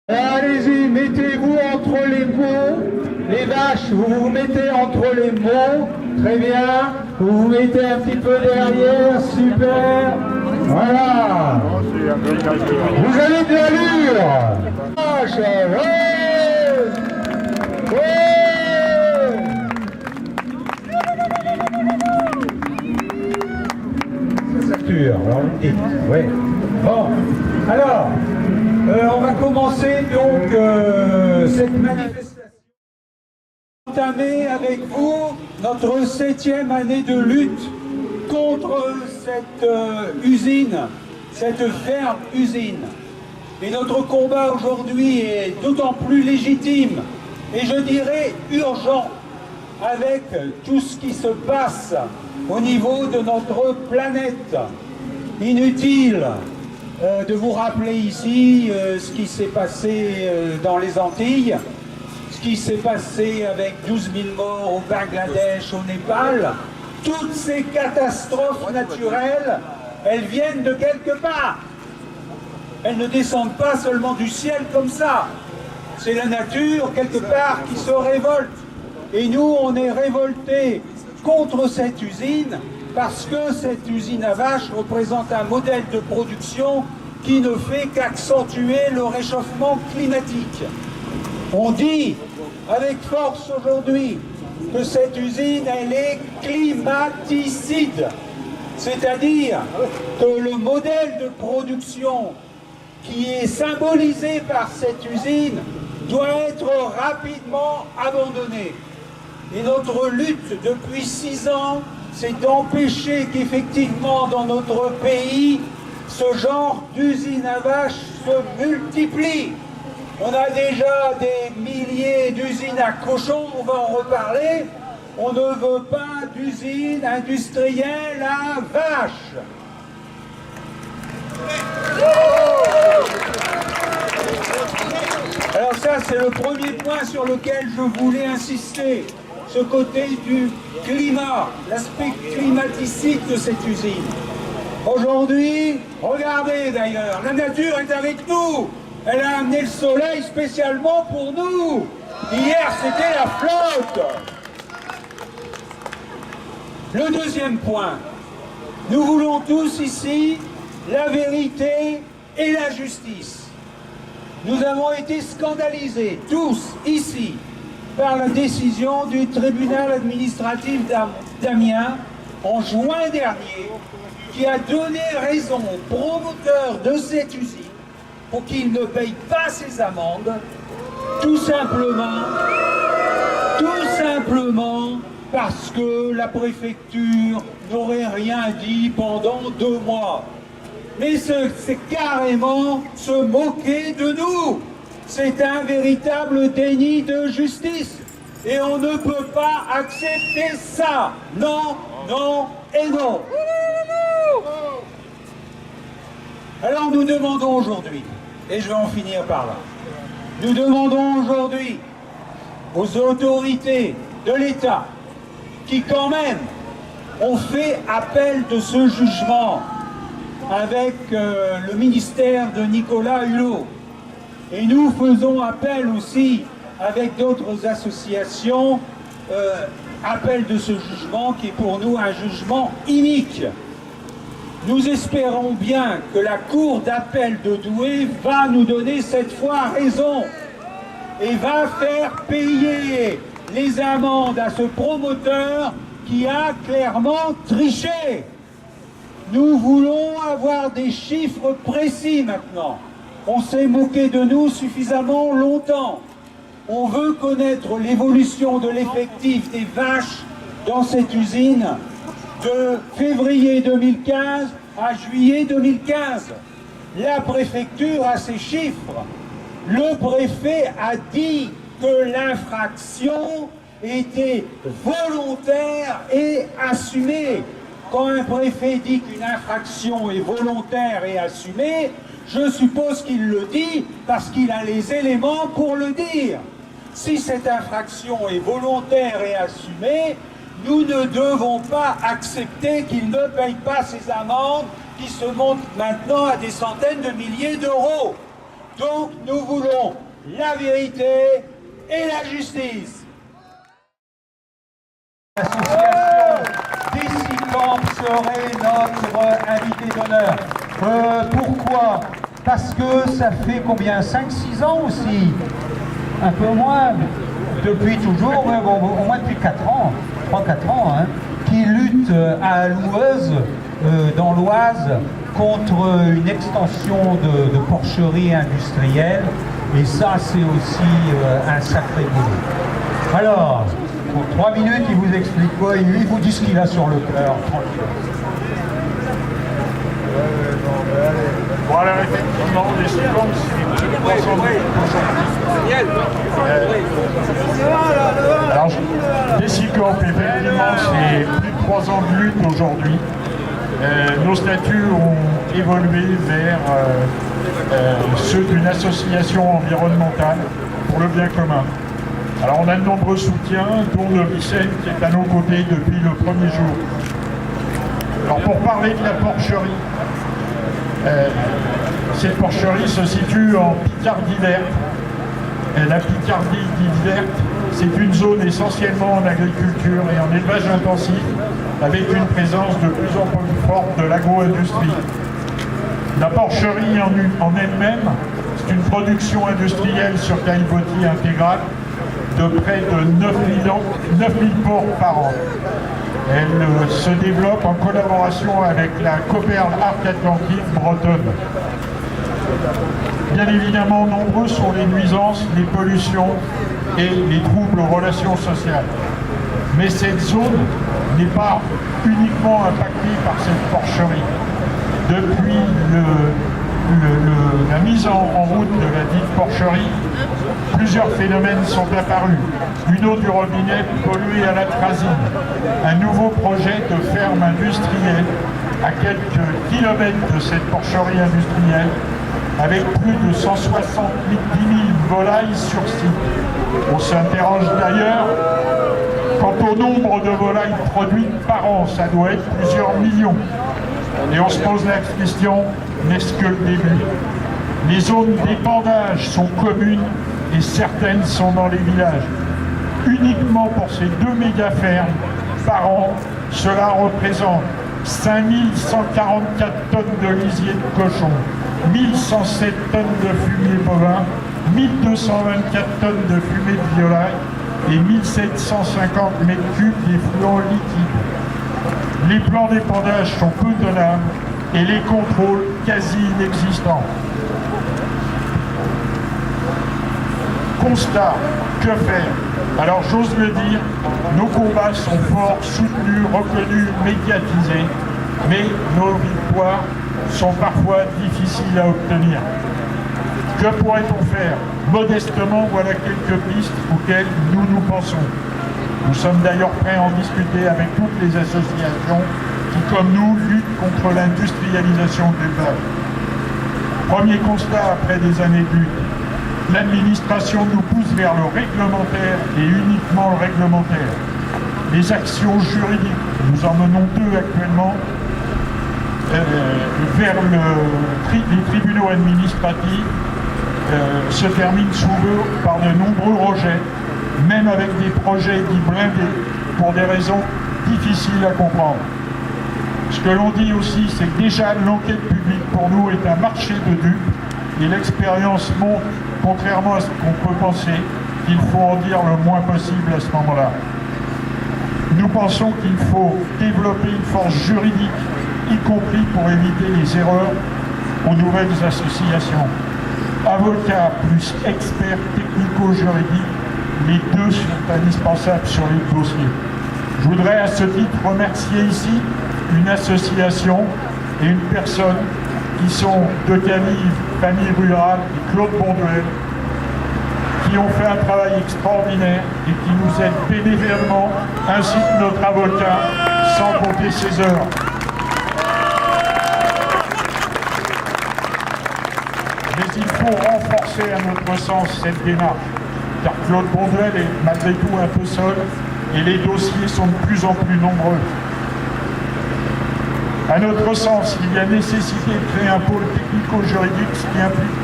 Allez-y, mettez-vous entre les mots, les vaches, vous vous mettez entre les mots, très bien, vous vous mettez un petit peu derrière, super, voilà, vous avez de l'allure, vache, ouais, ouais. Ça dure, alors vous me dites, oui, bon, alors, on va commencer donc cette manifestation entamée avec vous, notre 7e année de lutte contre cette usine, cette ferme-usine. Et notre combat aujourd'hui est d'autant plus légitime et je dirais urgent avec tout ce qui se passe au niveau de notre planète. Inutile de vous rappeler ici ce qui s'est passé dans les Antilles, ce qui s'est passé avec 12 000 morts au Bangladesh, au Népal. Toutes ces catastrophes naturelles, elles viennent de quelque part. Elles ne descendent pas seulement du ciel comme ça. C'est la nature, quelque part, qui se révolte. Et nous, on est révoltés contre cette usine parce que cette usine à vaches représente un modèle de production qui ne fait qu'accentuer le réchauffement climatique. On dit avec force aujourd'hui que cette usine, elle est climaticide. C'est-à-dire que le modèle de production qui est symbolisé par cette usine doit être rapidement abandonné. Et notre lutte depuis 6 ans, c'est d'empêcher qu'effectivement dans notre pays, ce genre d'usines à vaches se multiplie. On a déjà des milliers d'usines à cochons, on va en reparler. On ne veut pas d'usines industrielles à vaches. Alors ça, c'est le premier point sur lequel je voulais insister. Ce côté du climat, l'aspect climaticide de cette usine. Aujourd'hui, regardez d'ailleurs, la nature est avec nous. Elle a amené le soleil spécialement pour nous. Hier, c'était la flotte. Le deuxième point, nous voulons tous ici la vérité et la justice. Nous avons été scandalisés, tous ici, par la décision du tribunal administratif d'Amiens en juin dernier, qui a donné raison aux promoteurs de cette usine pour qu'ils ne payent pas ses amendes, tout simplement parce que la préfecture n'aurait rien dit pendant 2 mois. Mais c'est carrément se moquer de nous. C'est un véritable déni de justice. Et on ne peut pas accepter ça. Non, non et non. Alors nous demandons aujourd'hui, et je vais en finir par là, nous demandons aujourd'hui aux autorités de l'État qui quand même ont fait appel de ce jugement avec le ministère de Nicolas Hulot. Et nous faisons appel aussi avec d'autres associations, appel de ce jugement qui est pour nous un jugement inique. Nous espérons bien que la Cour d'appel de Douai va nous donner cette fois raison et va faire payer les amendes à ce promoteur qui a clairement triché. Nous voulons avoir des chiffres précis maintenant. On s'est moqué de nous suffisamment longtemps. On veut connaître l'évolution de l'effectif des vaches dans cette usine de février 2015 à juillet 2015. La préfecture a ses chiffres. Le préfet a dit que l'infraction était volontaire et assumée. Quand un préfet dit qu'une infraction est volontaire et assumée, je suppose qu'il le dit parce qu'il a les éléments pour le dire. Si cette infraction est volontaire et assumée, nous ne devons pas accepter qu'il ne paye pas ses amendes qui se montent maintenant à des centaines de milliers d'euros. Donc nous voulons la vérité et la justice. L'association Décicamp serait notre invité d'honneur. Pourquoi? Parce que ça fait combien? 5-6 ans aussi? Un peu moins. Depuis toujours, au moins depuis 4 ans, 3-4 ans, hein, qui lutte à Loueuse, dans l'Oise, contre une extension de porcherie industrielle. Et ça, c'est aussi un sacré boulot. Alors, pour 3 minutes, il vous explique quoi? Et lui, il vous dit ce qu'il a sur le cœur. Voilà, effectivement, les secondes, alors, Décicamp, effectivement, c'est plus de 3 ans de lutte aujourd'hui. Nos statuts ont évolué vers ceux d'une association environnementale pour le bien commun. Alors on a de nombreux soutiens, dont le Vicenne qui est à nos côtés depuis le premier jour. Alors pour parler de la porcherie, cette porcherie se situe en Picardie verte. La Picardie dite verte, c'est une zone essentiellement en agriculture et en élevage intensif, avec une présence de plus en plus forte de l'agro-industrie. La porcherie en elle-même, c'est une production industrielle sur caillebotis intégrale de près de 9000 porcs par an. Elle se développe en collaboration avec la Coperle Arc Atlantique bretonne. Bien évidemment, nombreux sont les nuisances, les pollutions et les troubles aux relations sociales. Mais cette zone n'est pas uniquement impactée par cette porcherie. Depuis la mise en route de la dite porcherie, plusieurs phénomènes sont apparus. Une eau du robinet polluée à l'atrazine, un nouveau projet de ferme industrielle à quelques kilomètres de cette porcherie industrielle, avec plus de 170 000 volailles sur site. On s'interroge d'ailleurs quant au nombre de volailles produites par an, ça doit être plusieurs millions. Et on se pose la question, n'est-ce que le début? Les zones d'épandage sont communes et certaines sont dans les villages. Uniquement pour ces 2 méga-fermes par an, cela représente 5144 tonnes de lisier de cochon, 1107 tonnes de fumier bovin, 1224 tonnes de fumée de volaille et 1750 mètres cubes d'effluents liquides. Les plans d'épandage sont peu tenables et les contrôles quasi inexistants. Constat, que faire? Alors j'ose le dire, nos combats sont forts, soutenus, reconnus, médiatisés, mais nos victoires sont parfois difficiles à obtenir. Que pourrait-on faire? Modestement, voilà quelques pistes auxquelles nous pensons. Nous sommes d'ailleurs prêts à en discuter avec toutes les associations qui, comme nous, luttent contre l'industrialisation de l'élevage. Premier constat après des années de lutte. L'administration nous pousse vers le réglementaire et uniquement le réglementaire. Les actions juridiques, nous en menons 2 actuellement, vers les tribunaux administratifs se terminent souvent par de nombreux rejets, même avec des projets dits blindés, pour des raisons difficiles à comprendre. Ce que l'on dit aussi, c'est que déjà l'enquête publique pour nous est un marché de dupes, et l'expérience montre, contrairement à ce qu'on peut penser, qu'il faut en dire le moins possible à ce moment-là. Nous pensons qu'il faut développer une force juridique, y compris pour éviter les erreurs aux nouvelles associations. Avocats plus experts technico-juridiques, les 2 sont indispensables sur les dossiers. Je voudrais à ce titre remercier ici une association et une personne qui sont de Camille, Famille Rurale et Claude Bonduel, qui ont fait un travail extraordinaire et qui nous aident bénévolement, ainsi que notre avocat, sans compter ses heures. Mais il faut renforcer à notre sens cette démarche, car Claude Bonduel est malgré tout un peu seul et les dossiers sont de plus en plus nombreux. À notre sens, il y a nécessité de créer un pôle technico-juridique, ce qui implique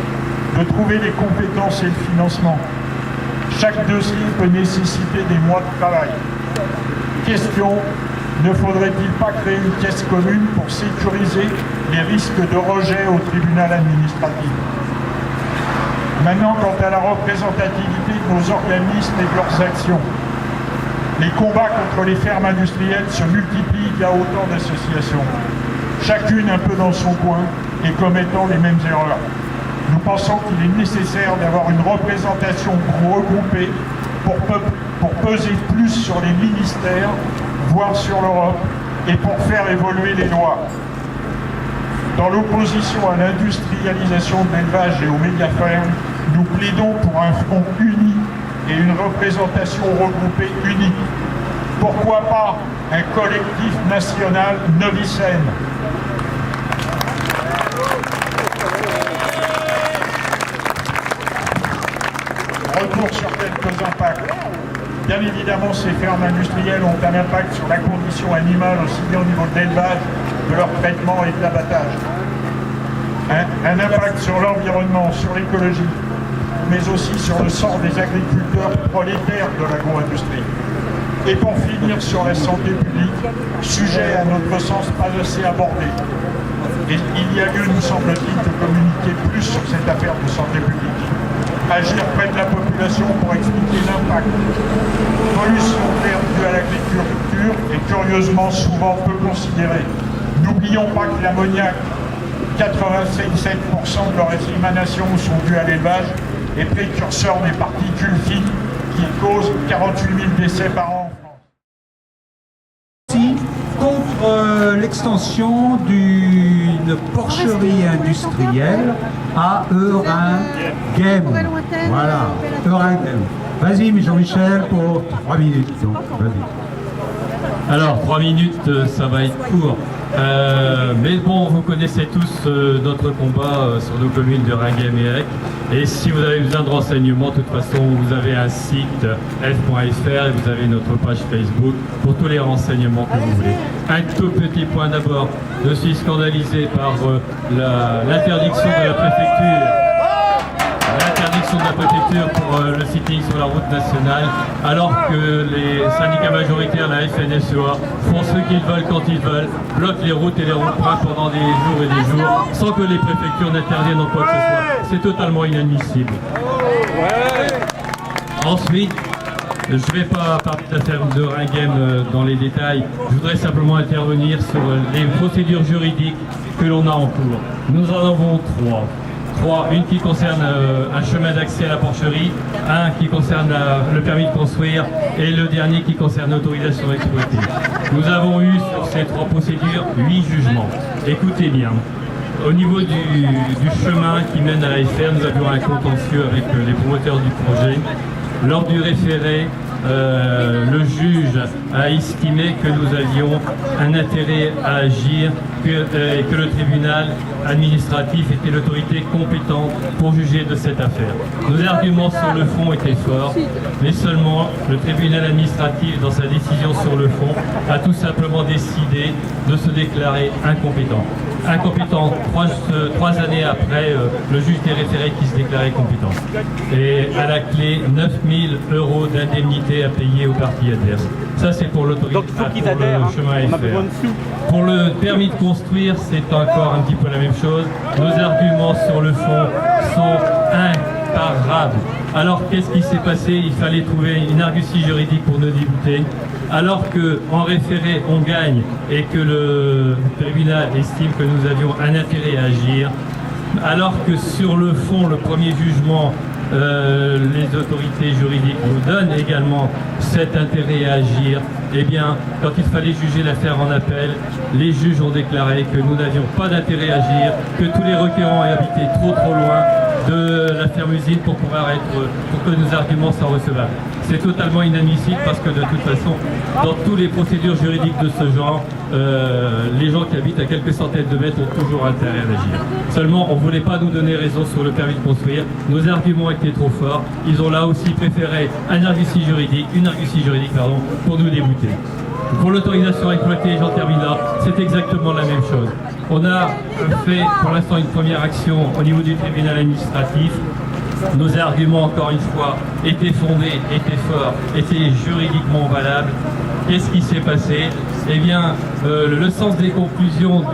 de trouver les compétences et le financement. Chaque dossier peut nécessiter des mois de travail. Question, ne faudrait-il pas créer une caisse commune pour sécuriser les risques de rejet au tribunal administratif? Maintenant, quant à la représentativité de nos organismes et de leurs actions, les combats contre les fermes industrielles se multiplient via autant d'associations, chacune un peu dans son coin et commettant les mêmes erreurs. Nous pensons qu'il est nécessaire d'avoir une représentation regroupée pour peser plus sur les ministères, voire sur l'Europe, et pour faire évoluer les lois. Dans l'opposition à l'industrialisation de l'élevage et aux mégafermes, nous plaidons pour un front uni et une représentation regroupée unique. Pourquoi pas un collectif national Novicène? Retour sur quelques impacts. Bien évidemment, ces fermes industrielles ont un impact sur la condition animale, aussi bien au niveau de l'élevage, de leur traitement et de l'abattage. Un impact sur l'environnement, sur l'écologie, mais aussi sur le sort des agriculteurs prolétaires de l'agro-industrie. Et pour finir, sur la santé publique, sujet à notre sens pas assez abordé. Et il y a lieu, nous semble-t-il, de communiquer plus sur cette affaire de santé publique. Agir près de la population pour expliquer l'impact. Pollution d'air due à l'agriculture est curieusement souvent peu considérée. N'oublions pas que l'ammoniac, 87% de leurs émanations sont dues à l'élevage et précurseur des particules fines qui causent 48 000 décès par an en France. Contre l'extension d'une porcherie industrielle à Euringhem. Voilà, Euringhem. Vas-y, Jean-Michel, pour 3 minutes. Vas-y. Alors, 3 minutes, ça va être court. Mais bon, vous connaissez tous notre combat sur nos communes de Ringhem et Ecq. Et si vous avez besoin de renseignements, de toute façon, vous avez un site f.fr et vous avez notre page Facebook pour tous les renseignements que vous voulez. Un tout petit point d'abord, je suis scandalisé par l'interdiction de la préfecture. L'interdiction de la préfecture pour le sitting sur la route nationale, alors que les syndicats majoritaires, la FNSEA, font ce qu'ils veulent quand ils veulent, bloquent les routes et les ronds-points pendant des jours et des jours, sans que les préfectures n'interviennent en quoi que ce soit. C'est totalement inadmissible. Ensuite, je ne vais pas parler de la ferme de Ringhem dans les détails, je voudrais simplement intervenir sur les procédures juridiques que l'on a en cours. Nous en avons trois. Une qui concerne un chemin d'accès à la porcherie, un qui concerne le permis de construire et le dernier qui concerne l'autorisation d'exploiter. Nous avons eu sur ces 3 procédures 8 jugements. Écoutez bien, au niveau du chemin qui mène à la FR, nous avions un contentieux avec les promoteurs du projet. Lors du référé, le juge a estimé que nous avions un intérêt à agir, que le tribunal administratif était l'autorité compétente pour juger de cette affaire. Nos arguments sur le fond étaient forts, mais seulement le tribunal administratif, dans sa décision sur le fond, a tout simplement décidé de se déclarer incompétent. Incompétent 3 années après le juge des référés qui se déclarait compétent. Et à la clé, 9 000 € d'indemnité à payer aux parties adverses. Ça, c'est pour l'autorité, pour le chemin FR. Pour le permis de construire, c'est encore un petit peu la même chose. Nos arguments sur le fond sont imparables. Alors, qu'est-ce qui s'est passé? Il fallait trouver une argutie juridique pour nous débuter. Alors qu'en référé, on gagne et que le tribunal estime que nous avions un intérêt à agir, alors que sur le fond, le premier jugement, les autorités juridiques nous donnent également cet intérêt à agir, eh bien, quand il fallait juger l'affaire en appel, les juges ont déclaré que nous n'avions pas d'intérêt à agir, que tous les requérants habitaient trop loin de la ferme-usine pour que nos arguments soient recevables. C'est totalement inadmissible parce que de toute façon, dans toutes les procédures juridiques de ce genre, les gens qui habitent à quelques centaines de mètres ont toujours intérêt à agir. Seulement, on ne voulait pas nous donner raison sur le permis de construire. Nos arguments étaient trop forts. Ils ont là aussi préféré une argutie juridique, pour nous débouter. Pour l'autorisation à exploiter, j'en termine là, c'est exactement la même chose. On a fait pour l'instant une première action au niveau du tribunal administratif. Nos arguments, encore une fois, étaient fondés, étaient forts, étaient juridiquement valables. Qu'est-ce qui s'est passé? Eh bien, le sens des conclusions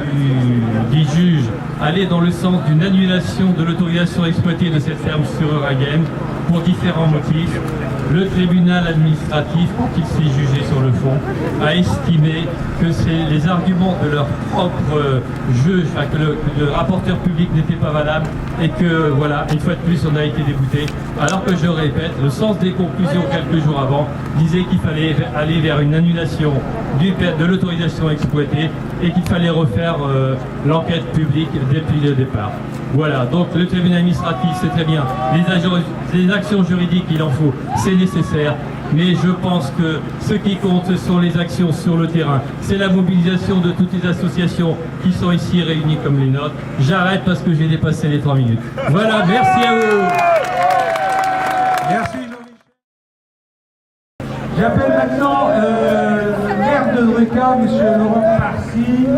du juge allait dans le sens d'une annulation de l'autorisation à exploiter de cette ferme sur Euragame pour différents motifs. Le tribunal administratif, quand il s'est jugé sur le fond, a estimé que les arguments de leur propre juge, enfin, que le rapporteur public n'était pas valable et que, voilà, une fois de plus, on a été débouté. Alors que je répète, le sens des conclusions quelques jours avant disait qu'il fallait aller vers une annulation de l'autorisation à exploiter et qu'il fallait refaire l'enquête publique depuis le départ. Voilà, donc le tribunal administratif, c'est très bien. Les actions juridiques, il en faut, c'est nécessaire. Mais je pense que ce qui compte, ce sont les actions sur le terrain. C'est la mobilisation de toutes les associations qui sont ici réunies comme les nôtres. J'arrête parce que j'ai dépassé les 3 minutes. Voilà, merci à vous. Merci Jean-Michel. J'appelle maintenant le maire de Druka, M. Laurent Parsi,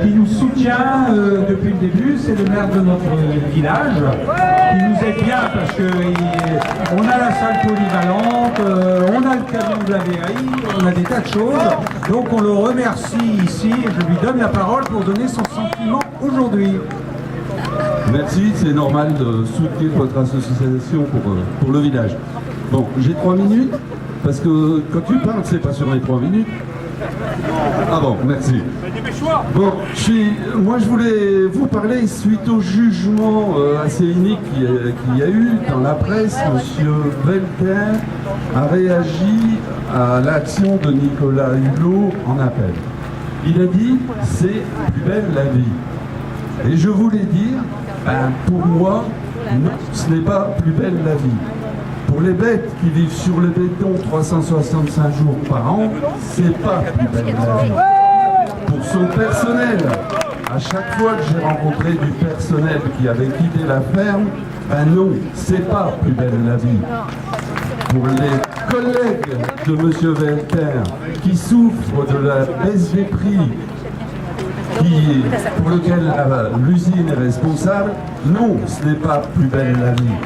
qui nous soutient depuis le début. C'est le maire de notre village, qui nous aide bien parce qu'on a la salle polyvalente, on a le camion de la mairie, on a des tas de choses. Donc on le remercie ici et je lui donne la parole pour donner son sentiment aujourd'hui. Merci, c'est normal de soutenir votre association pour le village. Bon, j'ai 3 minutes, parce que quand tu parles, c'est pas sur les 3 minutes. Ah bon, merci. Bon, moi je voulais vous parler suite au jugement assez unique qu'il y a eu dans la presse. Monsieur Welter a réagi à l'action de Nicolas Hulot en appel. Il a dit « c'est plus belle la vie ». Et je voulais dire, pour moi, non, ce n'est pas plus belle la vie. Pour les bêtes qui vivent sur le béton 365 jours par an, c'est pas plus belle la vie. Pour son personnel, à chaque fois que j'ai rencontré du personnel qui avait quitté la ferme, non, c'est pas plus belle la vie. Pour les collègues de M. Welter qui souffrent de la baisse des prix, pour lequel l'usine est responsable, non, ce n'est pas plus belle la vie.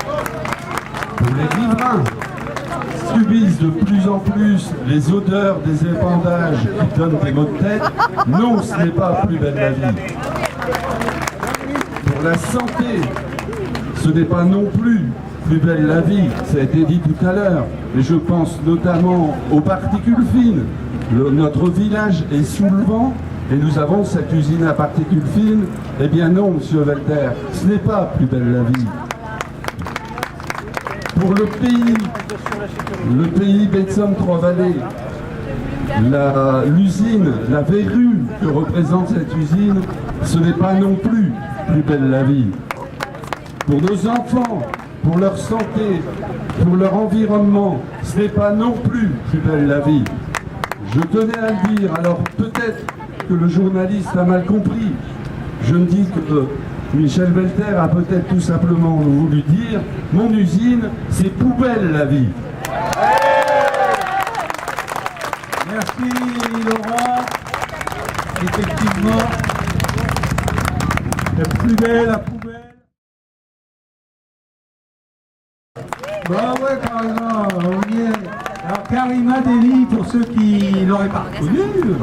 Pour les riverains qui subissent de plus en plus les odeurs des épandages qui donnent des maux de tête, non, ce n'est pas plus belle la vie. Pour la santé, ce n'est pas non plus belle la vie, ça a été dit tout à l'heure, mais je pense notamment aux particules fines. Notre village est sous le vent et nous avons cette usine à particules fines. Eh bien non, monsieur Welter, ce n'est pas plus belle la vie. Pour le pays Betsom-Trois-Vallées, l'usine, la verrue que représente cette usine, ce n'est pas non plus belle la vie. Pour nos enfants, pour leur santé, pour leur environnement, ce n'est pas non plus belle la vie. Je tenais à le dire, alors peut-être que le journaliste a mal compris. Je me dis que Michel Welter a peut-être tout simplement voulu dire « Mon usine, c'est poubelle la vie ». Merci Laurent. Effectivement, la plus belle, la poubelle. Bah ouais, Karima, on y est. Alors Karima Deli, pour ceux qui ne l'auraient pas reconnue,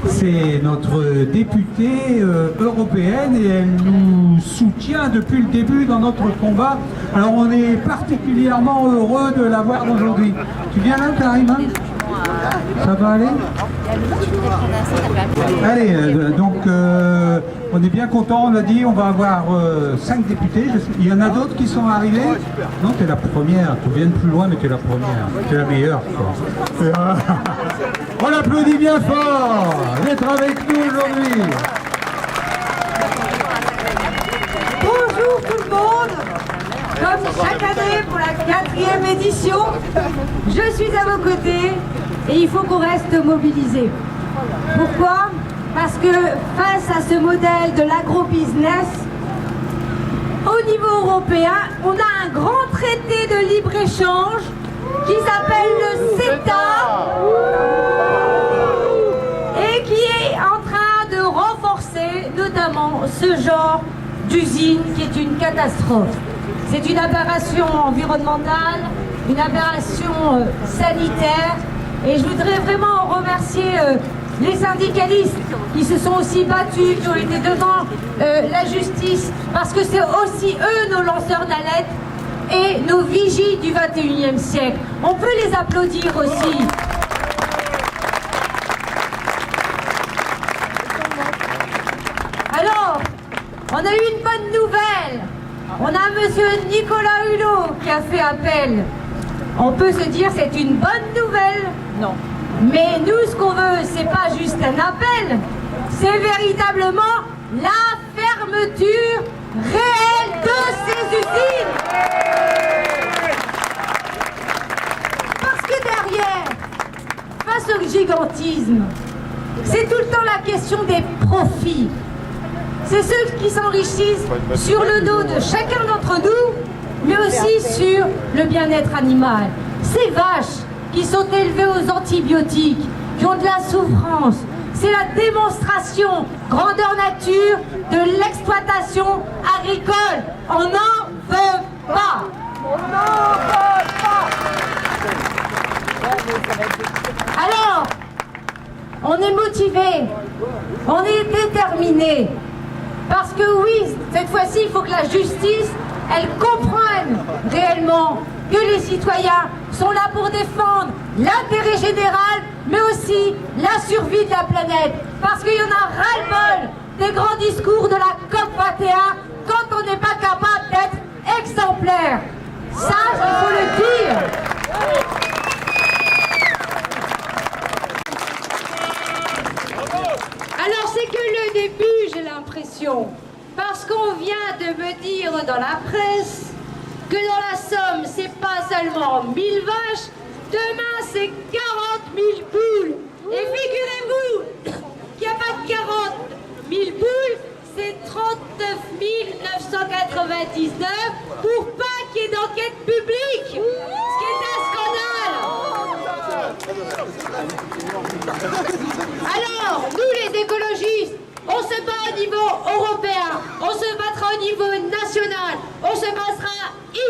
c'est notre députée européenne et elle nous soutient depuis le début dans notre combat. Alors on est particulièrement heureux de la voir aujourd'hui. Tu viens là, Karima? Ça va aller? Allez, donc on est bien content, on a dit, on va avoir 5 députés. Il y en a d'autres qui sont arrivés? Non, tu es la première, tu viens de plus loin, mais tu es la première, tu es la meilleure. On l'applaudit bien fort d'être avec nous aujourd'hui. Bonjour tout le monde. Comme chaque année pour la 4e édition, je suis à vos côtés et il faut qu'on reste mobilisés. Pourquoi? Parce que face à ce modèle de l'agro-business, au niveau européen, on a un grand traité de libre-échange qui s'appelle le CETA et qui est en train de renforcer notamment ce genre d'usine qui est une catastrophe. C'est une aberration environnementale, une aberration sanitaire, et je voudrais vraiment remercier les syndicalistes qui se sont aussi battus, qui ont été devant la justice, parce que c'est aussi eux nos lanceurs d'alerte et nos vigies du 21e siècle. On peut les applaudir aussi. Alors, on a eu une bonne nouvelle. On a monsieur Nicolas Hulot qui a fait appel. On peut se dire c'est une bonne nouvelle. Non. Mais nous, ce qu'on veut, c'est pas juste un appel, c'est véritablement la fermeture réelle de ces usines. Parce que derrière, face au gigantisme, c'est tout le temps la question des profits. C'est ceux qui s'enrichissent sur le dos de chacun d'entre nous, mais aussi sur le bien-être animal. Ces vaches qui sont élevées aux antibiotiques, qui ont de la souffrance, c'est la démonstration grandeur nature de l'exploitation agricole. On n'en veut pas. On n'en veut pas. Alors, on est motivé, on est déterminé. Parce que oui, cette fois-ci, il faut que la justice, elle comprenne réellement que les citoyens sont là pour défendre l'intérêt général, mais aussi la survie de la planète. Parce qu'il y en a ras-le-bol des grands discours de la COP21 quand on n'est pas capable d'être exemplaire. Ça, il faut le dire. Alors c'est que le début, j'ai l'impression, parce qu'on vient de me dire dans la presse que dans la Somme, c'est pas seulement 1000 vaches, demain c'est 40 000 poules. Et figurez-vous qu'il n'y a pas de 40 000 poules, c'est 39 999 pour pas qu'il y ait d'enquête publique, ce qui est un scandale. Alors, nous les écologistes, on se bat au niveau européen, on se battra au niveau national, on se battra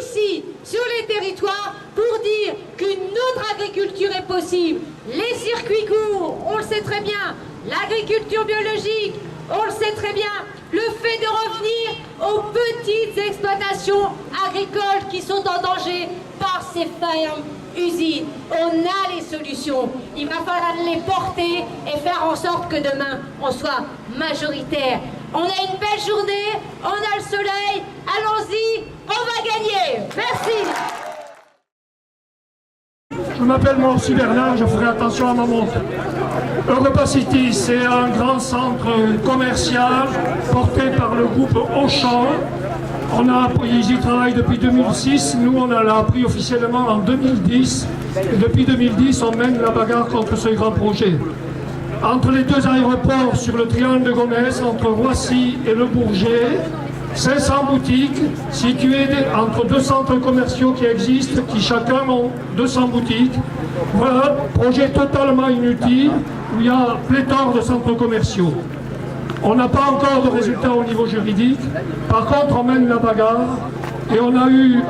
ici, sur les territoires, pour dire qu'une autre agriculture est possible. Les circuits courts, on le sait très bien, l'agriculture biologique, on le sait très bien, le fait de revenir aux petites exploitations agricoles qui sont en danger par ces fermes usines. On a les solutions. Il va falloir les porter et faire en sorte que demain, on soit majoritaire. On a une belle journée, on a le soleil, allons-y, on va gagner. Merci. Je m'appelle moi aussi Bernard, je ferai attention à ma montre. Europa City, c'est un grand centre commercial porté par le groupe Auchan. Ils y travaillent depuis 2006, nous on l'a appris officiellement en 2010. Et depuis 2010, on mène la bagarre contre ce grand projet. Entre les deux aéroports sur le triangle de Gonesse, entre Roissy et Le Bourget, 500 boutiques situées entre deux centres commerciaux qui existent, qui chacun ont 200 boutiques. Voilà, projet totalement inutile, où il y a pléthore de centres commerciaux. On n'a pas encore de résultats au niveau juridique. Par contre, on mène la bagarre et on a eu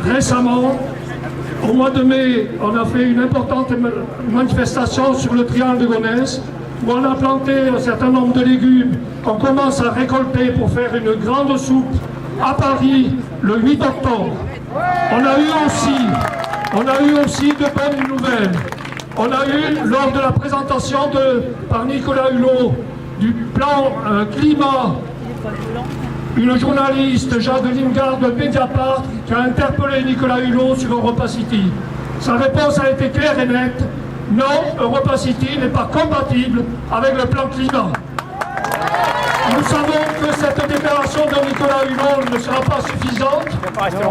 récemment, au mois de mai, on a fait une importante manifestation sur le triangle de Gonesse où on a planté un certain nombre de légumes qu'on commence à récolter pour faire une grande soupe à Paris le 8 octobre. On a eu aussi de bonnes nouvelles. On a eu, lors de la présentation par Nicolas Hulot, du plan climat, une journaliste, Jade Lingard de Mediapart, qui a interpellé Nicolas Hulot sur Europa City. Sa réponse a été claire et nette. Non, Europa City n'est pas compatible avec le plan climat. Nous savons que cette déclaration de Nicolas Hulot ne sera pas suffisante,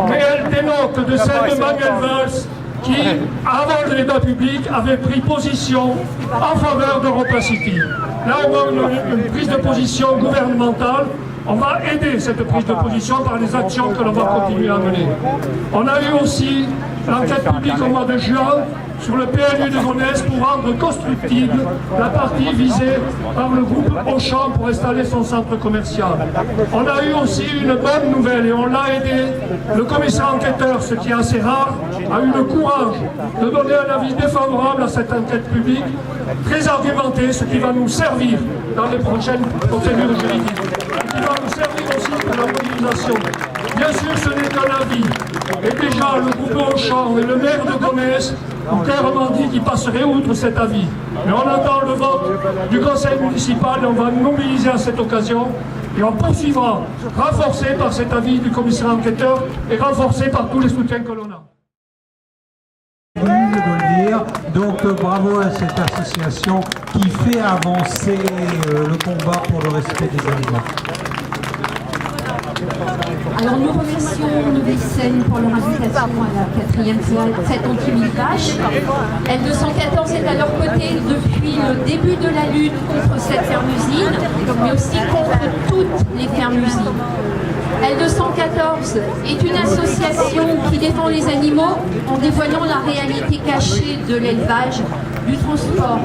mais elle dénote de celle de Manuel Valls, qui, avant le débat public, avait pris position en faveur d'Europa City. Là, on a une prise de position gouvernementale. On va aider cette prise de position par les actions que l'on va continuer à mener. On a eu aussi l'enquête publique au mois de juin sur le PLU de Gonesse pour rendre constructible la partie visée par le groupe Auchan pour installer son centre commercial. On a eu aussi une bonne nouvelle et on l'a aidé. Le commissaire enquêteur, ce qui est assez rare, a eu le courage de donner un avis défavorable à cette enquête publique, très argumentée, ce qui va nous servir dans les prochaines procédures juridiques, et qui va nous servir aussi pour la mobilisation. Bien sûr, ce n'est qu'un avis. Et déjà, le groupe Auchan et le maire de Gonesse ont clairement dit qu'ils passeraient outre cet avis. Mais on attend le vote du conseil municipal et on va nous mobiliser à cette occasion. Et on poursuivra, renforcé par cet avis du commissaire enquêteur et renforcé par tous les soutiens que l'on a. De le dire. Donc bravo à cette association qui fait avancer le combat pour le respect des animaux. Alors nous remercions Nouvelle-Seine pour leur invitation à la 4e fête anti-mille vaches. L214 est à leur côté depuis le début de la lutte contre cette ferme-usine, mais aussi contre toutes les fermes-usines. L214 est une association qui défend les animaux en dévoilant la réalité cachée de l'élevage, du transport,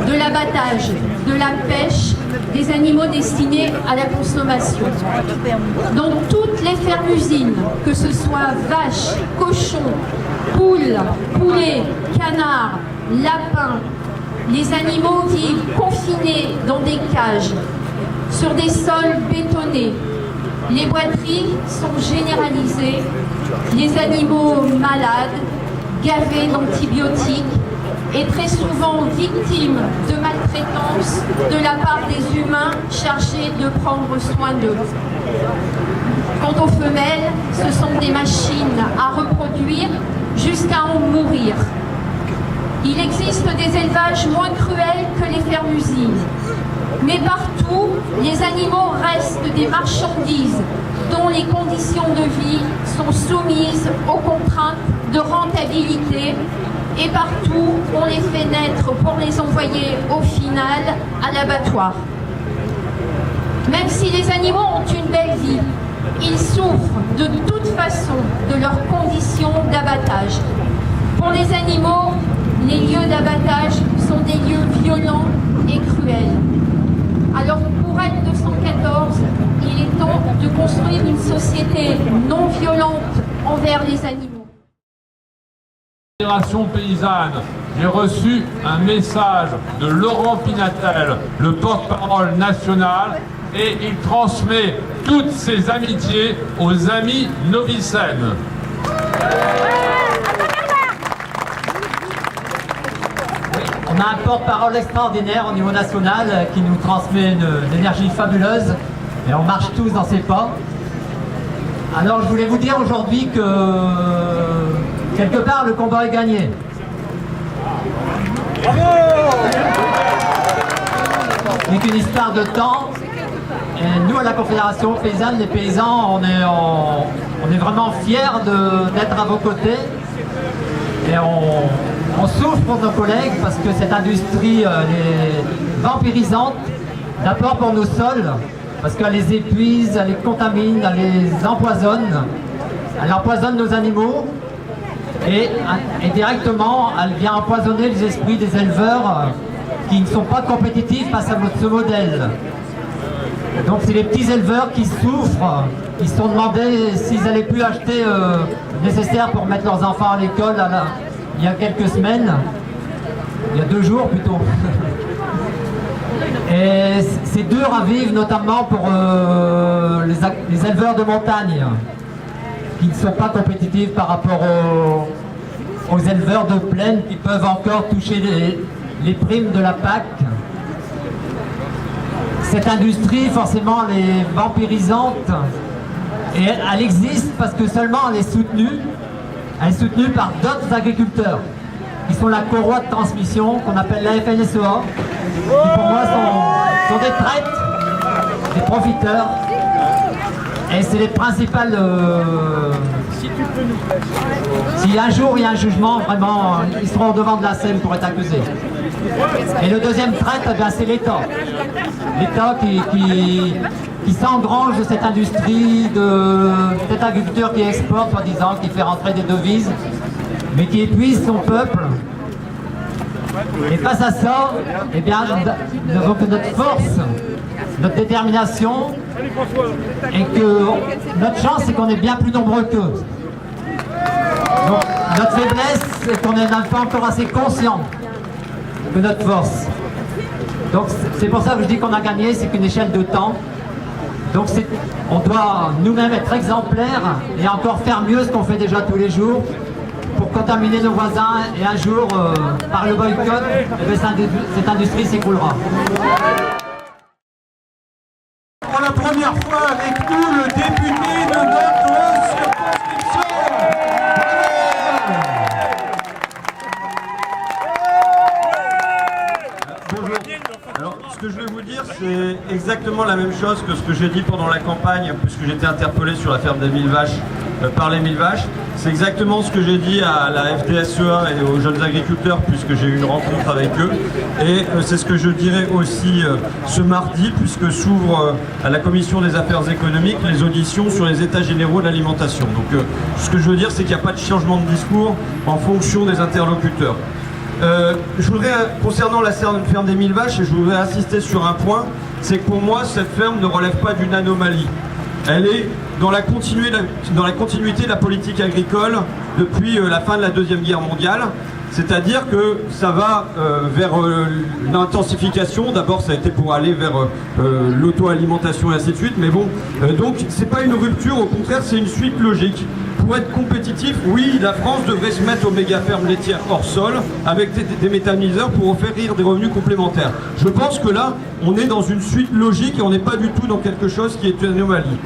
de l'abattage, de la pêche, des animaux destinés à la consommation. Dans toutes les fermes-usines, que ce soit vaches, cochons, poules, poulets, canards, lapins, les animaux vivent confinés dans des cages, sur des sols bétonnés. Les boiteries sont généralisées, les animaux malades, gavés d'antibiotiques et très souvent victimes de maltraitance de la part des humains chargés de prendre soin d'eux. Quant aux femelles, ce sont des machines à reproduire jusqu'à en mourir. Il existe des élevages moins cruels que les fermes-usines. Mais partout, les animaux restent des marchandises dont les conditions de vie sont soumises aux contraintes de rentabilité et partout, on les fait naître pour les envoyer au final à l'abattoir. Même si les animaux ont une belle vie, ils souffrent de toute façon de leurs conditions d'abattage. Pour les animaux, les lieux d'abattage sont des lieux violents et cruels. Alors pour L214, il est temps de construire une société non violente envers les animaux. Fédération paysanne, j'ai reçu un message de Laurent Pinatel, le porte-parole national, et il transmet toutes ses amitiés aux amis Nouvelle-Seine. On a un porte-parole extraordinaire au niveau national qui nous transmet une énergie fabuleuse et on marche tous dans ses pas. Alors je voulais vous dire aujourd'hui que quelque part le combat est gagné. C'est qu'une histoire de temps. Et nous à la Confédération paysanne, les paysans, on est vraiment fiers d'être à vos côtés. Et on souffre pour nos collègues parce que cette industrie est vampirisante, d'abord pour nos sols, parce qu'elle les épuise, elle les contamine, elle les empoisonne, elle empoisonne nos animaux et directement elle vient empoisonner les esprits des éleveurs qui ne sont pas compétitifs face à ce modèle. Donc c'est les petits éleveurs qui souffrent, qui se sont demandé s'ils n'allaient plus acheter le nécessaire pour mettre leurs enfants à l'école il y a quelques semaines, il y a 2 jours plutôt. Et c'est dur à vivre notamment pour les éleveurs de montagne qui ne sont pas compétitifs par rapport aux éleveurs de plaine qui peuvent encore toucher les primes de la PAC. Cette industrie, forcément, elle est vampirisante et elle existe parce que seulement elle est soutenue. Elle est soutenue par d'autres agriculteurs qui sont la courroie de transmission qu'on appelle la FNSEA, qui pour moi sont des traîtres, des profiteurs. Et c'est les principales... Si un jour il y a un jugement, vraiment, ils seront devant de la scène pour être accusés. Et le deuxième traître, c'est l'État. L'État qui s'engrange de cette industrie, de cet agriculteur qui exporte, soi-disant, qui fait rentrer des devises. mais qui épuise son peuple. Et face à ça, eh bien, nous avons que notre force, notre détermination, et que notre chance, c'est qu'on est bien plus nombreux qu'eux. Donc, notre faiblesse, c'est qu'on n'est pas encore assez conscient de notre force. Donc, c'est pour ça que je dis qu'on a gagné, c'est qu'une échelle de temps. Donc, on doit nous-mêmes être exemplaires et encore faire mieux ce qu'on fait déjà tous les jours pour contaminer nos voisins et un jour, par le boycott, eh bien, cette industrie s'écroulera. Pour la première fois avec nous, le député de notre circonscription. Bonjour. Alors, ce que je vais vous dire, c'est exactement la même chose que ce que j'ai dit pendant la campagne, puisque j'étais interpellé sur la ferme des 1000 vaches, par les 1000 vaches. C'est exactement ce que j'ai dit à la FDSEA et aux jeunes agriculteurs, puisque j'ai eu une rencontre avec eux. Et c'est ce que je dirai aussi ce mardi, puisque s'ouvrent à la Commission des affaires économiques les auditions sur les états généraux de l'alimentation. Donc, ce que je veux dire, c'est qu'il n'y a pas de changement de discours en fonction des interlocuteurs. Je voudrais, concernant la ferme des 1000 vaches, je voudrais insister sur un point, c'est que pour moi, cette ferme ne relève pas d'une anomalie. Elle est dans la continuité de la politique agricole depuis la fin de la Deuxième Guerre mondiale. C'est-à-dire que ça va vers l'intensification. D'abord, ça a été pour aller vers l'auto-alimentation et ainsi de suite. Mais bon, donc, c'est pas une rupture, au contraire, c'est une suite logique. Pour être compétitif, oui, la France devrait se mettre aux méga-fermes laitières hors sol avec des méthaniseurs pour offrir des revenus complémentaires. Je pense que là, on est dans une suite logique et on n'est pas du tout dans quelque chose qui est une anomalie.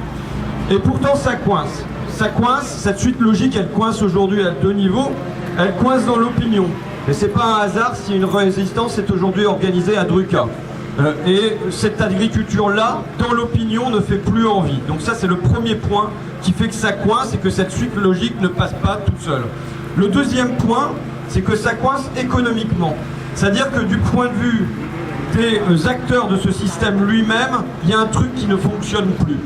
Et pourtant, ça coince. Ça coince, cette suite logique, elle coince aujourd'hui à deux niveaux. Elle coince dans l'opinion. Et c'est pas un hasard si une résistance est aujourd'hui organisée à Druka. Et cette agriculture-là, dans l'opinion, ne fait plus envie. Donc ça, c'est le premier point qui fait que ça coince et que cette suite logique ne passe pas toute seule. Le deuxième point, c'est que ça coince économiquement. C'est-à-dire que du point de vue des acteurs de ce système lui-même, il y a un truc qui ne fonctionne plus.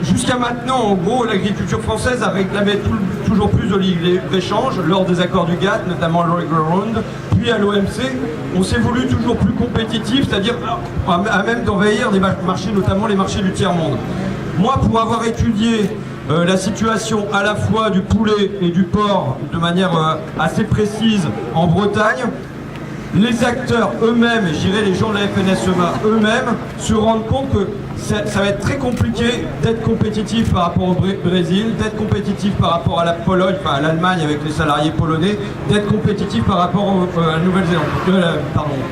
Jusqu'à maintenant, en gros, l'agriculture française a réclamé toujours plus de libre-échange lors des accords du GATT, notamment le Regular Round, puis à l'OMC. On s'est voulu toujours plus compétitif, c'est-à-dire à même d'envahir des marchés, notamment les marchés du tiers-monde. Moi, pour avoir étudié la situation à la fois du poulet et du porc de manière assez précise en Bretagne, les acteurs eux-mêmes, et je dirais les gens de la FNSEA eux-mêmes, se rendent compte que ça va être très compliqué d'être compétitif par rapport au Brésil, d'être compétitif par rapport à la Pologne, enfin à l'Allemagne avec les salariés polonais, d'être compétitif par rapport à la Nouvelle-Zélande,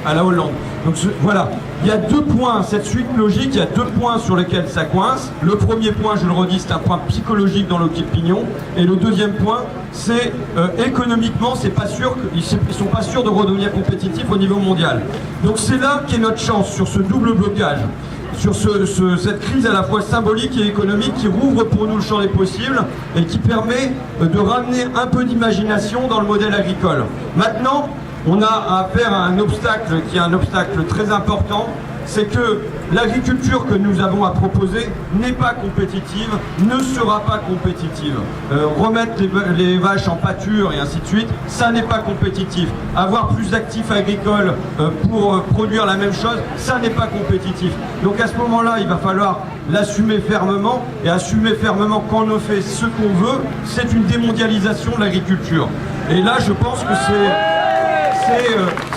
à la Hollande. Donc voilà, il y a deux points, cette suite logique, il y a deux points sur lesquels ça coince. Le premier point, je le redis, c'est un point psychologique dans l'opinion. Et le deuxième point, c'est économiquement, c'est pas sûr, ils sont pas sûrs de redevenir compétitifs au niveau mondial. Donc c'est là qu'est notre chance, sur ce double blocage. Sur cette crise à la fois symbolique et économique qui rouvre pour nous le champ des possibles et qui permet de ramener un peu d'imagination dans le modèle agricole. Maintenant, on a affaire à un obstacle qui est un obstacle très important, c'est que l'agriculture que nous avons à proposer n'est pas compétitive, ne sera pas compétitive. Remettre les vaches en pâture et ainsi de suite, ça n'est pas compétitif. Avoir plus d'actifs agricoles pour produire la même chose, ça n'est pas compétitif. Donc à ce moment-là, il va falloir l'assumer fermement, et assumer fermement quand on fait ce qu'on veut, c'est une démondialisation de l'agriculture. Et là, je pense que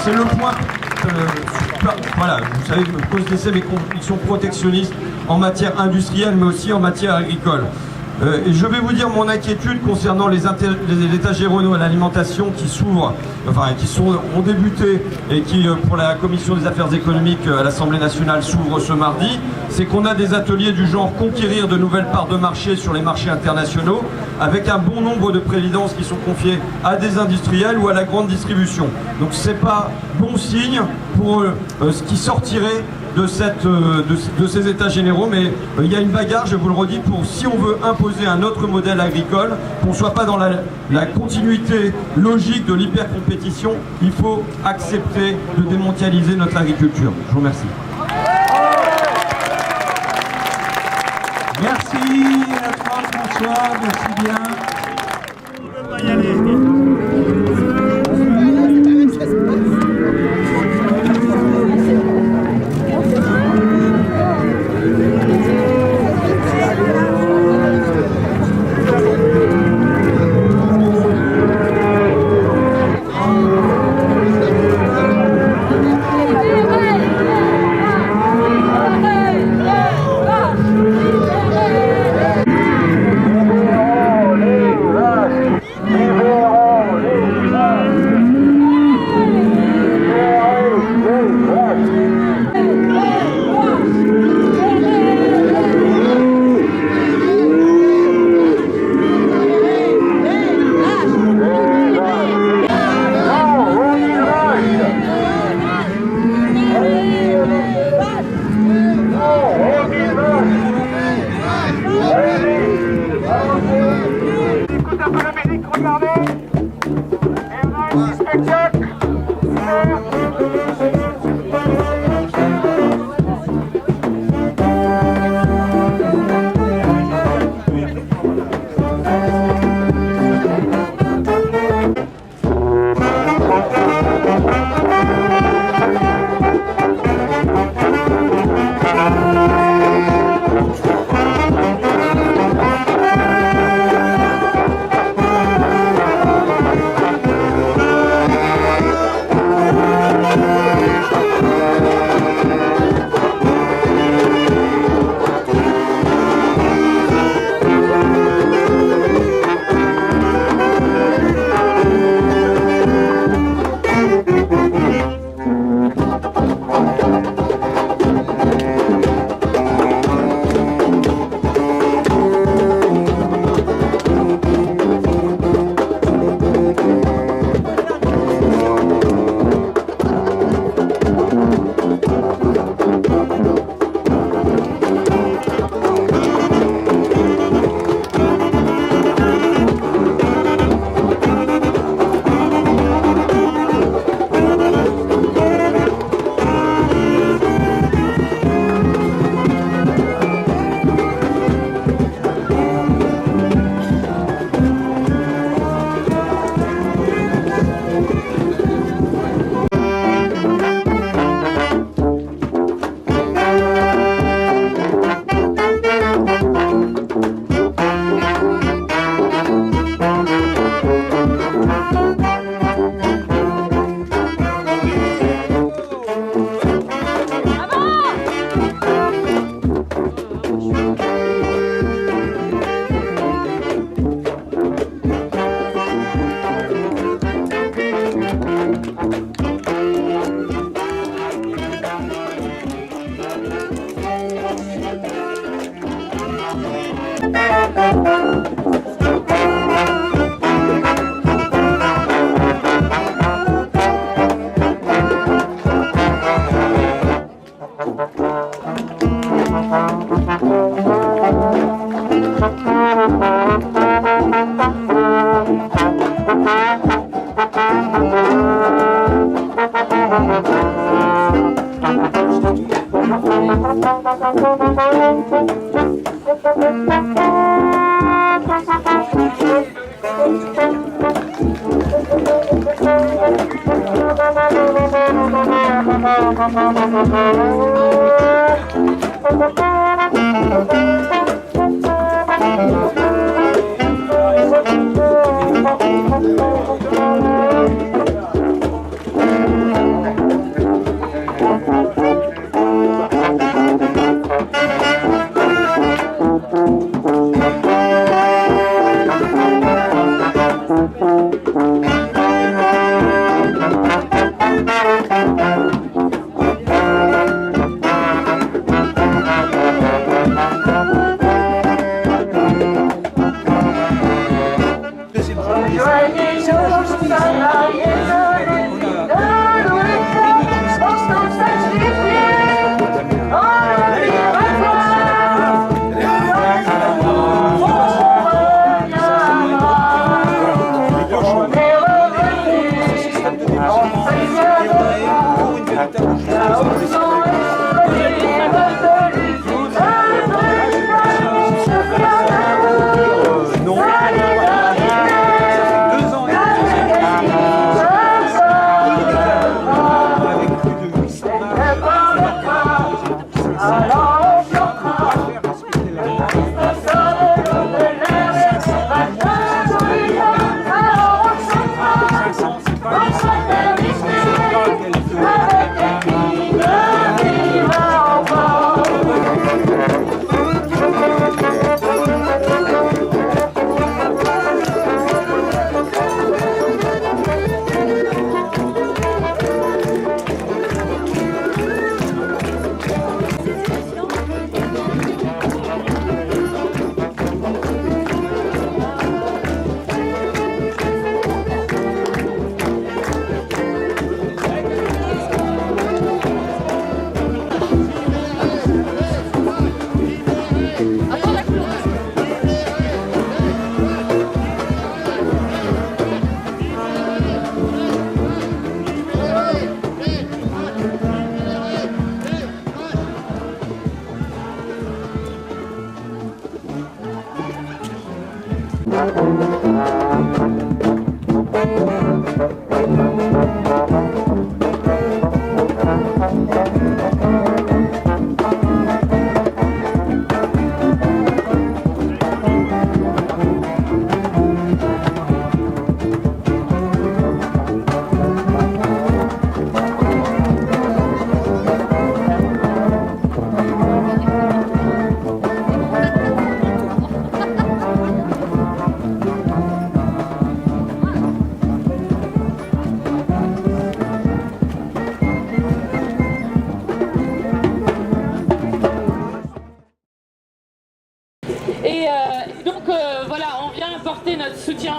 c'est le point... voilà, vous savez que cause d'essai, mes convictions protectionnistes en matière industrielle, mais aussi en matière agricole. Et je vais vous dire mon inquiétude concernant les états généraux à l'alimentation qui s'ouvrent, enfin qui ont débuté et qui, pour la Commission des affaires économiques à l'Assemblée nationale, s'ouvrent ce mardi. C'est qu'on a des ateliers du genre conquérir de nouvelles parts de marché sur les marchés internationaux, avec un bon nombre de présidences qui sont confiées à des industriels ou à la grande distribution. Donc c'est pas bon signe pour ce qui sortirait de ces états généraux, mais il y a une bagarre, je vous le redis, pour si on veut imposer un autre modèle agricole, qu'on ne soit pas dans la continuité logique de l'hypercompétition, il faut accepter de démondialiser notre agriculture. Je vous remercie. Merci François, merci bien.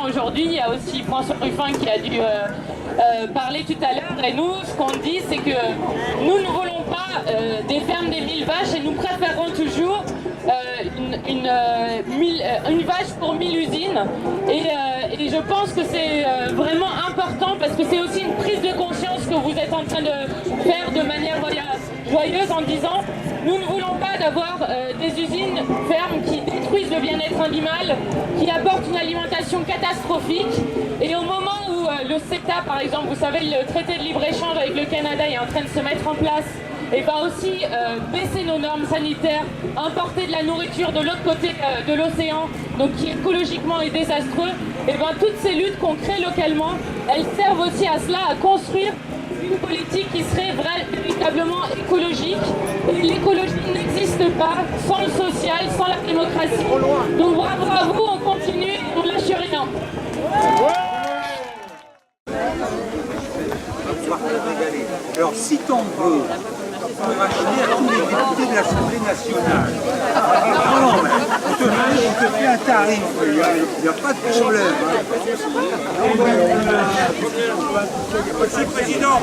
Aujourd'hui, il y a aussi François Ruffin qui a dû parler tout à l'heure. Et nous, ce qu'on dit, c'est que nous ne voulons pas des fermes des 1000 vaches et nous préférons toujours une vache pour 1000 usines. Et je pense que c'est vraiment important parce que c'est aussi une prise de conscience que vous êtes en train de faire de manière joyeuse en disant nous ne voulons pas d'avoir des usines fermes qui détruisent le bien-être animal, qui apportent une alimentation catastrophique. Et au moment où le CETA, par exemple, vous savez, le traité de libre-échange avec le Canada est en train de se mettre en place, et va aussi baisser nos normes sanitaires, importer de la nourriture de l'autre côté de l'océan, donc qui écologiquement est désastreux, et bien toutes ces luttes qu'on crée localement, elles servent aussi à cela, à construire une politique qui serait véritablement écologique. Et l'écologie n'existe pas sans le social, sans la démocratie. Donc bravo à vous, on continue, on ne lâche rien. Alors si t'en veux, on va acheter à tous les députés côté de l'Assemblée nationale. Non, mais on te fait un tarif, il n'y a pas de problème. Monsieur le Président,